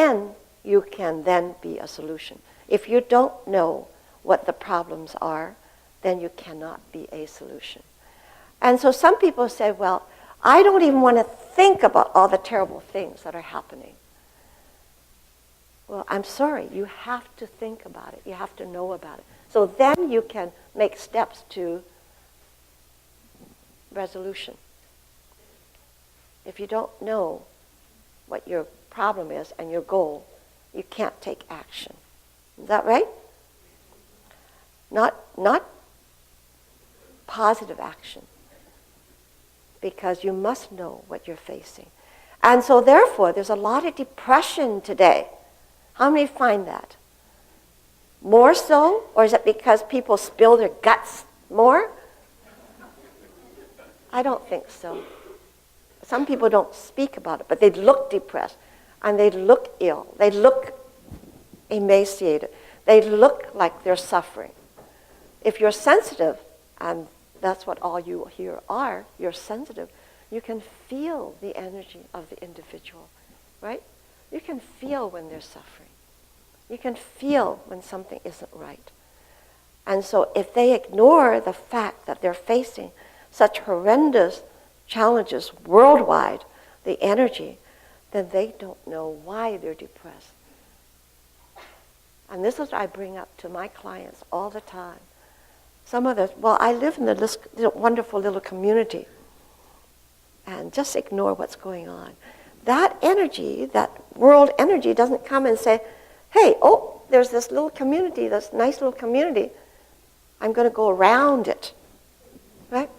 then you can then be a solution. If you don't know what the problems are, then you cannot be a solution. And so some people say, well, I don't even want to think about all the terrible things that are happening. Well, I'm sorry, you have to think about it. You have to know about it. So then you can make steps to resolution. If you don't know what your problem is and your goal, you can't take action. Is that right? Not positive action, because you must know what you're facing. And so therefore, there's a lot of depression today. How many find that? More so? Or is it because people spill their guts more? I don't think so. Some people don't speak about it, but they look depressed, and they look ill. They look emaciated. They look like they're suffering. If you're sensitive, and that's what all you here are, you're sensitive, you can feel the energy of the individual, right? You can feel when they're suffering. You can feel when something isn't right. And so if they ignore the fact that they're facing such horrendous challenges worldwide, the energy, then they don't know why they're depressed. And this is what I bring up to my clients all the time. Some of this, well, I live in this wonderful little community, and just ignore what's going on. That energy, that world energy, doesn't come and say, hey, oh, there's this little community, this nice little community. I'm going to go around it, right?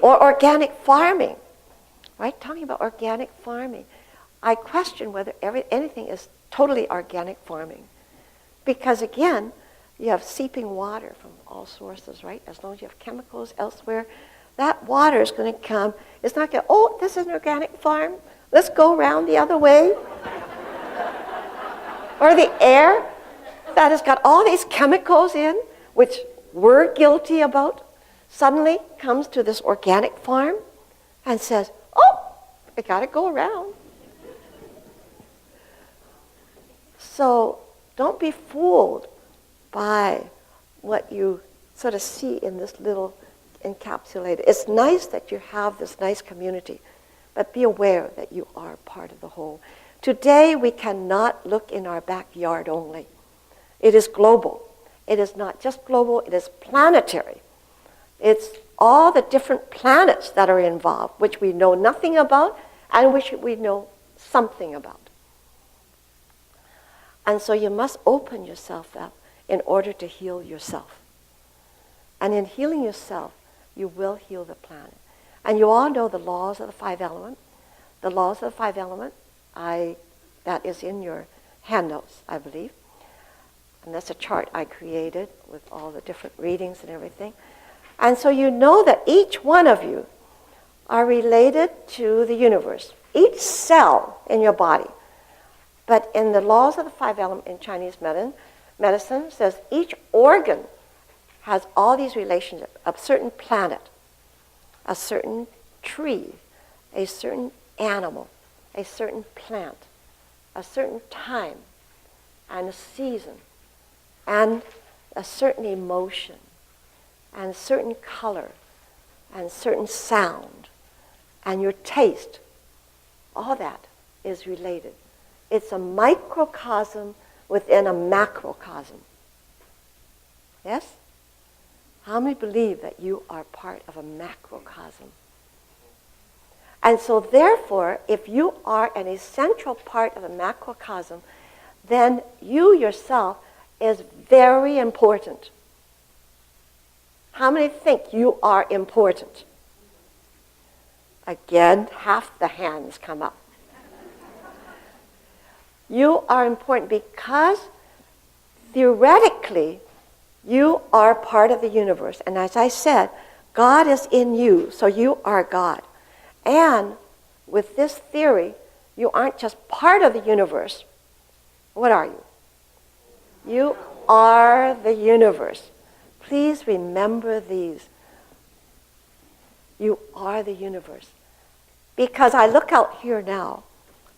Or organic farming, right? Talking about organic farming. I question whether anything is totally organic farming. Because again, you have seeping water from all sources, right? As long as you have chemicals elsewhere, that water is going to come. It's not going to, oh, this is an organic farm. Let's go around the other way. Or the air that has got all these chemicals in, which we're guilty about, suddenly comes to this organic farm and says, oh, I got to go around. So don't be fooled by what you sort of see in this little encapsulated. It's nice that you have this nice community, but be aware that you are part of the whole. Today, we cannot look in our backyard only. It is global. It is not just global, it is planetary. It's all the different planets that are involved, which we know nothing about and which we know something about. And so you must open yourself up in order to heal yourself. And in healing yourself, you will heal the planet. And you all know the laws of the five elements. The laws of the five elements, that is in your handouts, I believe. And that's a chart I created with all the different readings and everything. And so you know that each one of you are related to the universe. Each cell in your body. But in the laws of the five elements in Chinese medicine says each organ has all these relationships. A certain planet, a certain tree, a certain animal, a certain plant, a certain time, and a season, and a certain emotion, and a certain color, and certain sound, and your taste. All that is related. It's a microcosm within a macrocosm. Yes? How many believe that you are part of a macrocosm? And so therefore, if you are an essential part of a macrocosm, then you yourself is very important. How many think you are important? Again, half the hands come up. You are important because theoretically, you are part of the universe. And as I said, God is in you, so you are God. And with this theory, you aren't just part of the universe. What are you? You are the universe. Please remember these. You are the universe. Because I look out here now,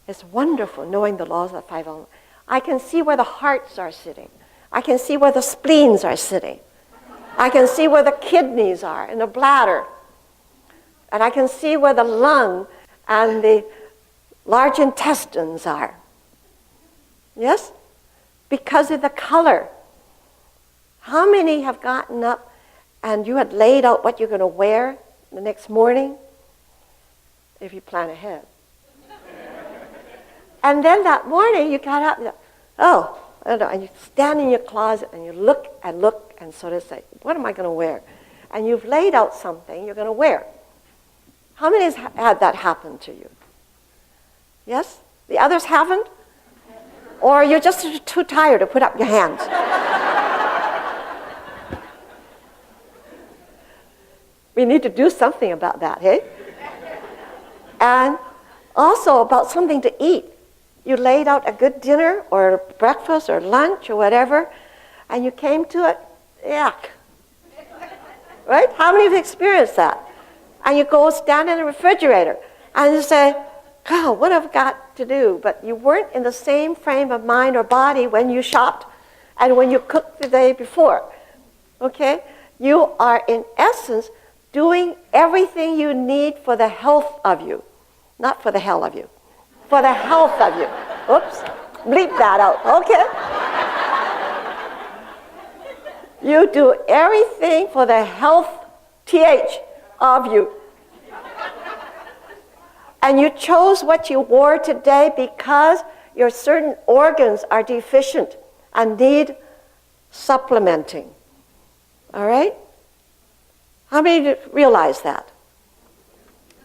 It's wonderful knowing the laws of the five elements. I can see where the hearts are sitting. I can see where the spleens are sitting. I can see where the kidneys are and the bladder. And I can see where the lung and the large intestines are. Yes? Because of the color. How many have gotten up and you had laid out what you're going to wear the next morning? If you plan ahead. And then that morning you got up and oh, I don't know, and you stand in your closet and you look and sort of say, what am I going to wear? And you've laid out something you're going to wear. How many has had that happen to you? Yes? The others haven't? Or you're just too tired to put up your hands? We need to do something about that, hey? And also about something to eat. You laid out a good dinner or breakfast or lunch or whatever, and you came to it, yuck. Right? How many have experienced that? And you go stand in the refrigerator and you say, God, what have I got to do? But you weren't in the same frame of mind or body when you shopped and when you cooked the day before. Okay? You are in essence doing everything you need for the health of you. Not for the hell of you. For the health of you. Oops. Bleep that out. Okay? You do everything for the health, TH, of you. And you chose what you wore today because your certain organs are deficient and need supplementing. All right? How many realize that?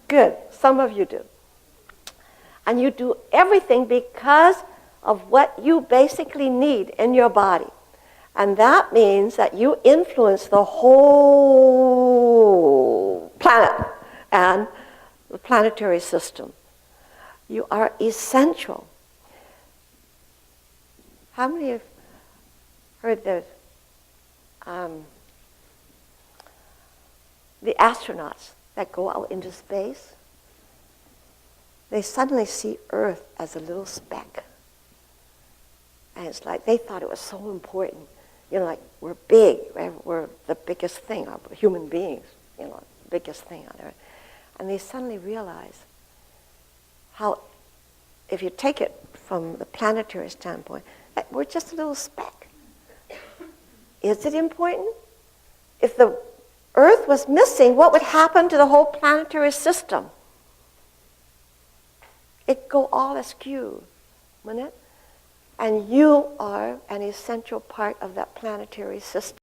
Good. Some of you do. And you do everything because of what you basically need in your body. And that means that you influence the whole planet and the planetary system. You are essential. How many have heard the astronauts that go out into space? They suddenly see Earth as a little speck. And it's like they thought it was so important. You know, like we're big, we're the biggest thing, human beings, you know, the biggest thing on Earth. And they suddenly realize how, if you take it from the planetary standpoint, that we're just a little speck. Is it important? If the Earth was missing, what would happen to the whole planetary system? It'd go all askew, wouldn't it? And you are an essential part of that planetary system.